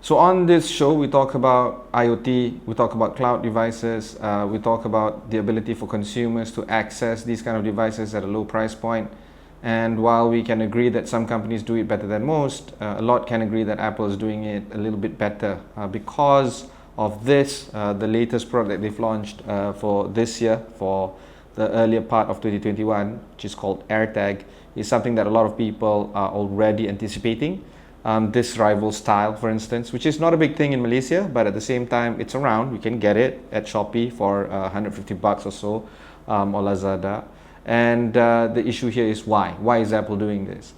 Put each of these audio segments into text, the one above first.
So on this show, we talk about IoT, we talk about cloud devices, we talk about the ability for consumers to access these kind of devices at a low price point. And while we can agree that some companies do it better than most, a lot can agree that Apple is doing it a little bit better because of this, the latest product that they've launched for this year, for the earlier part of 2021, which is called AirTag, is something that a lot of people are already anticipating. This rival style, for instance, which is not a big thing in Malaysia, but at the same time, it's around. You can get it at Shopee for 150 bucks or so, or Lazada. And the issue here is why? Why is Apple doing this?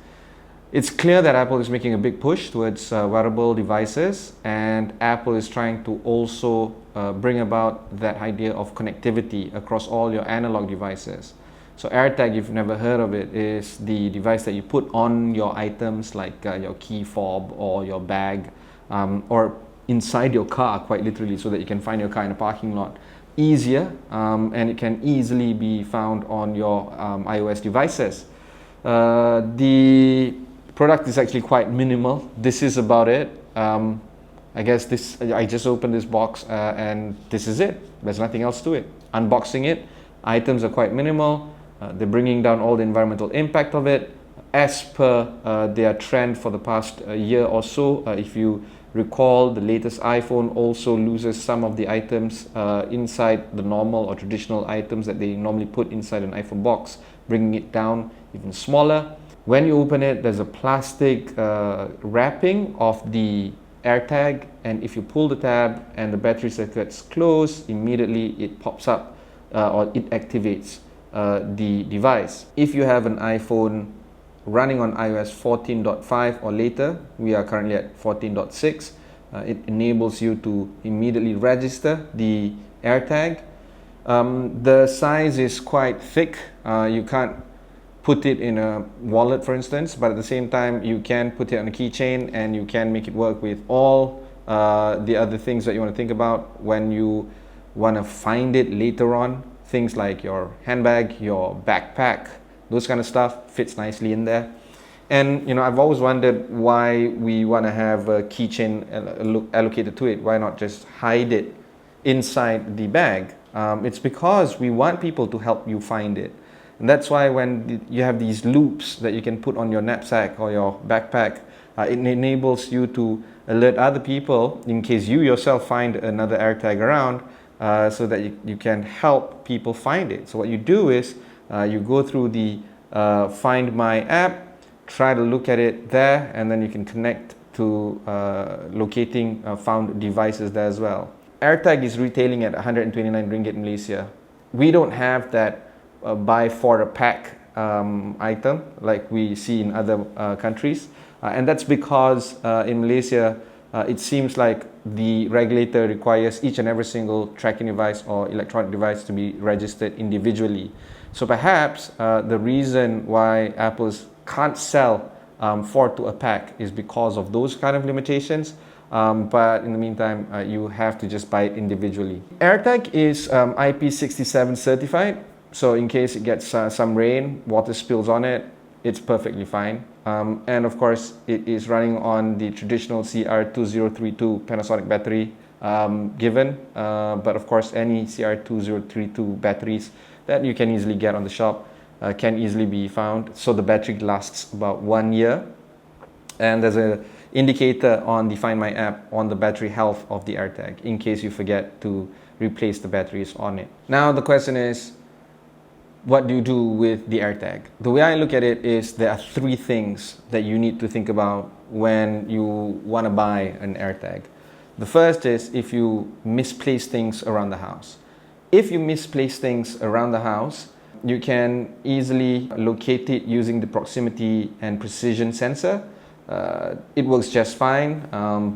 It's clear that Apple is making a big push towards wearable devices, and Apple is trying to also bring about that idea of connectivity across all your analog devices. So AirTag, if you've never heard of it, is the device that you put on your items like your key fob or your bag, or inside your car, quite literally, so that you can find your car in a parking lot easier, and it can easily be found on your iOS devices. The product is actually quite minimal. This is about it. I guess I just opened this box and this is it. There's nothing else to it. Unboxing it, items are quite minimal. They're bringing down all the environmental impact of it as per their trend for the past year or so. If you recall, the latest iPhone also loses some of the items inside the normal or traditional items that they normally put inside an iPhone box, bringing it down even smaller. When you open it, there's a plastic wrapping of the AirTag, and if you pull the tab and the battery circuit's closed, immediately it pops up or it activates the device. If you have an iPhone running on iOS 14.5 or later, we are currently at 14.6, it enables you to immediately register the AirTag. The size is quite thick. You can't put it in a wallet, for instance, but at the same time, you can put it on a keychain and you can make it work with all the other things that you want to think about when you want to find it later on. Things like your handbag, your backpack, those kind of stuff fits nicely in there. And I've always wondered why we want to have a keychain allocated to it. Why not just hide it inside the bag? It's because we want people to help you find it. And that's why when you have these loops that you can put on your knapsack or your backpack, it enables you to alert other people in case you yourself find another AirTag around, so that you can help people find it. So what you do is you go through the Find My app, try to look at it there, and then you can connect to locating found devices there as well. AirTag is retailing at 129 ringgit in Malaysia. We don't have that buy for a pack item like we see in other countries, and that's because in Malaysia it seems like the regulator requires each and every single tracking device or electronic device to be registered individually. So perhaps the reason why Apple can't sell 4 to a pack is because of those kind of limitations. But in the meantime, you have to just buy it individually. AirTag is IP67 certified. So in case it gets some rain, water spills on it, it's perfectly fine. And of course, it is running on the traditional CR2032 Panasonic battery given. But of course, any CR2032 batteries that you can easily get on the shop can easily be found. So the battery lasts about 1 year. And there's an indicator on the Find My app on the battery health of the AirTag in case you forget to replace the batteries on it. Now the question is, what do you do with the AirTag? The way I look at it is there are 3 things that you need to think about when you want to buy an AirTag. The first is if you misplace things around the house. If you misplace things around the house, you can easily locate it using the proximity and precision sensor. It works just fine,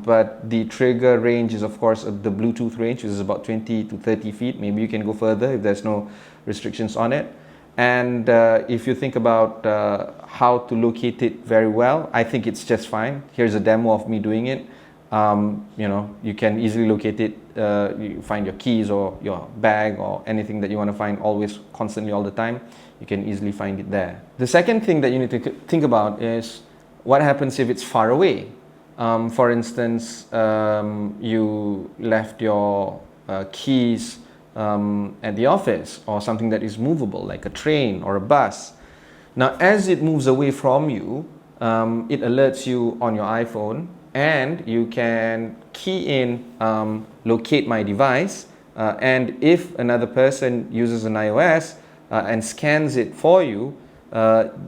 but the trigger range is of course the Bluetooth range, which is about 20 to 30 feet. Maybe you can go further if there's no restrictions on it. And if you think about how to locate it very well, I think it's just fine. Here's a demo of me doing it. You can easily locate it. You find your keys or your bag or anything that you want to find always, constantly, all the time. You can easily find it there. The second thing that you need to think about is what happens if it's far away. For instance, you left your keys at the office, or something that is movable like a train or a bus. Now as it moves away from you, it alerts you on your iPhone, and you can key in locate my device, and if another person uses an iOS and scans it for you,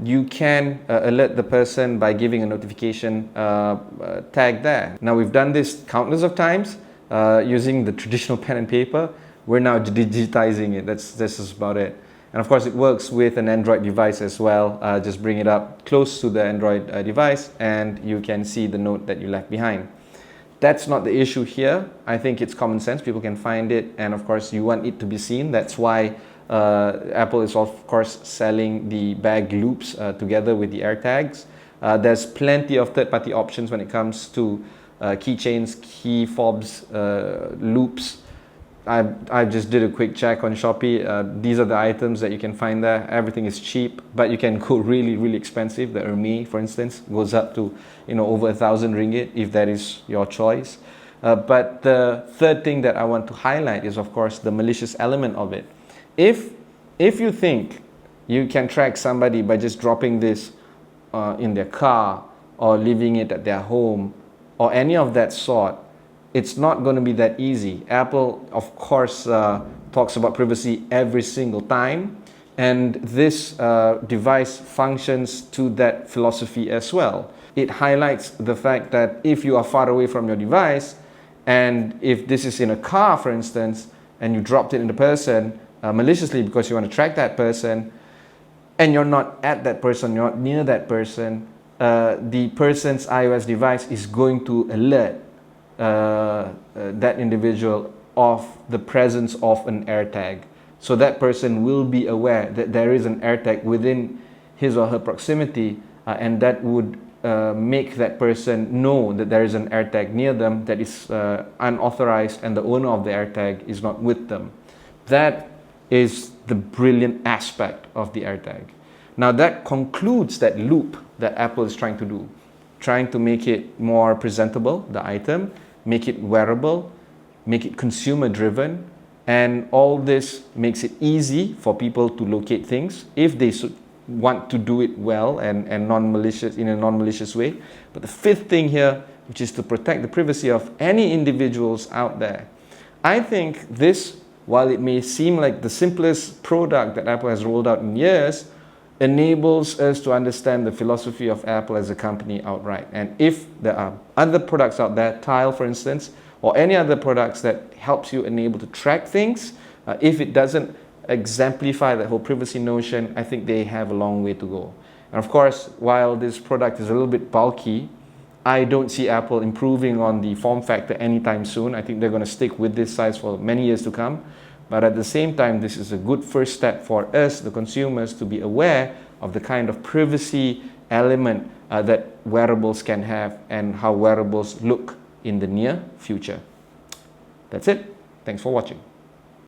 you can alert the person by giving a notification tag there. Now we've done this countless of times using the traditional pen and paper. We're now digitizing it. This is about it. And of course it works with an Android device as well. Just bring it up close to the Android device and you can see the note that you left behind. That's not the issue here. I think it's common sense. People can find it, and of course you want it to be seen. That's why Apple is of course selling the bag loops together with the AirTags. There's plenty of third-party options when it comes to keychains, key fobs, loops. I just did a quick check on Shopee. These are the items that you can find there. Everything is cheap, but you can go really expensive. The Hermes, for instance, goes up to over 1,000 ringgit if that is your choice. But the third thing that I want to highlight is of course the malicious element of it. If you think you can track somebody by just dropping this in their car or leaving it at their home or any of that sort, it's not going to be that easy. Apple, of course, talks about privacy every single time, and this device functions to that philosophy as well. It highlights the fact that if you are far away from your device, and if this is in a car, for instance, and you dropped it in the person maliciously because you want to track that person, and you're not at that person, you're not near that person, the person's iOS device is going to alert that individual of the presence of an AirTag. So that person will be aware that there is an AirTag within his or her proximity, and that would make that person know that there is an AirTag near them that is unauthorized and the owner of the AirTag is not with them. That is the brilliant aspect of the AirTag. Now that concludes that loop that Apple is trying to do, trying to make it more presentable, the item, make it wearable, make it consumer driven, and all this makes it easy for people to locate things if they want to do it well and non-malicious, in a non-malicious way. But the fifth thing here, which is to protect the privacy of any individuals out there. I think this, while it may seem like the simplest product that Apple has rolled out in years, enables us to understand the philosophy of Apple as a company outright. And if there are other products out there, Tile for instance, or any other products that helps you enable to track things, if it doesn't exemplify that whole privacy notion, I think they have a long way to go. And of course, while this product is a little bit bulky, I don't see Apple improving on the form factor anytime soon. I think they're going to stick with this size for many years to come. But at the same time, this is a good first step for us, the consumers, to be aware of the kind of privacy element that wearables can have and how wearables look in the near future. That's it. Thanks for watching.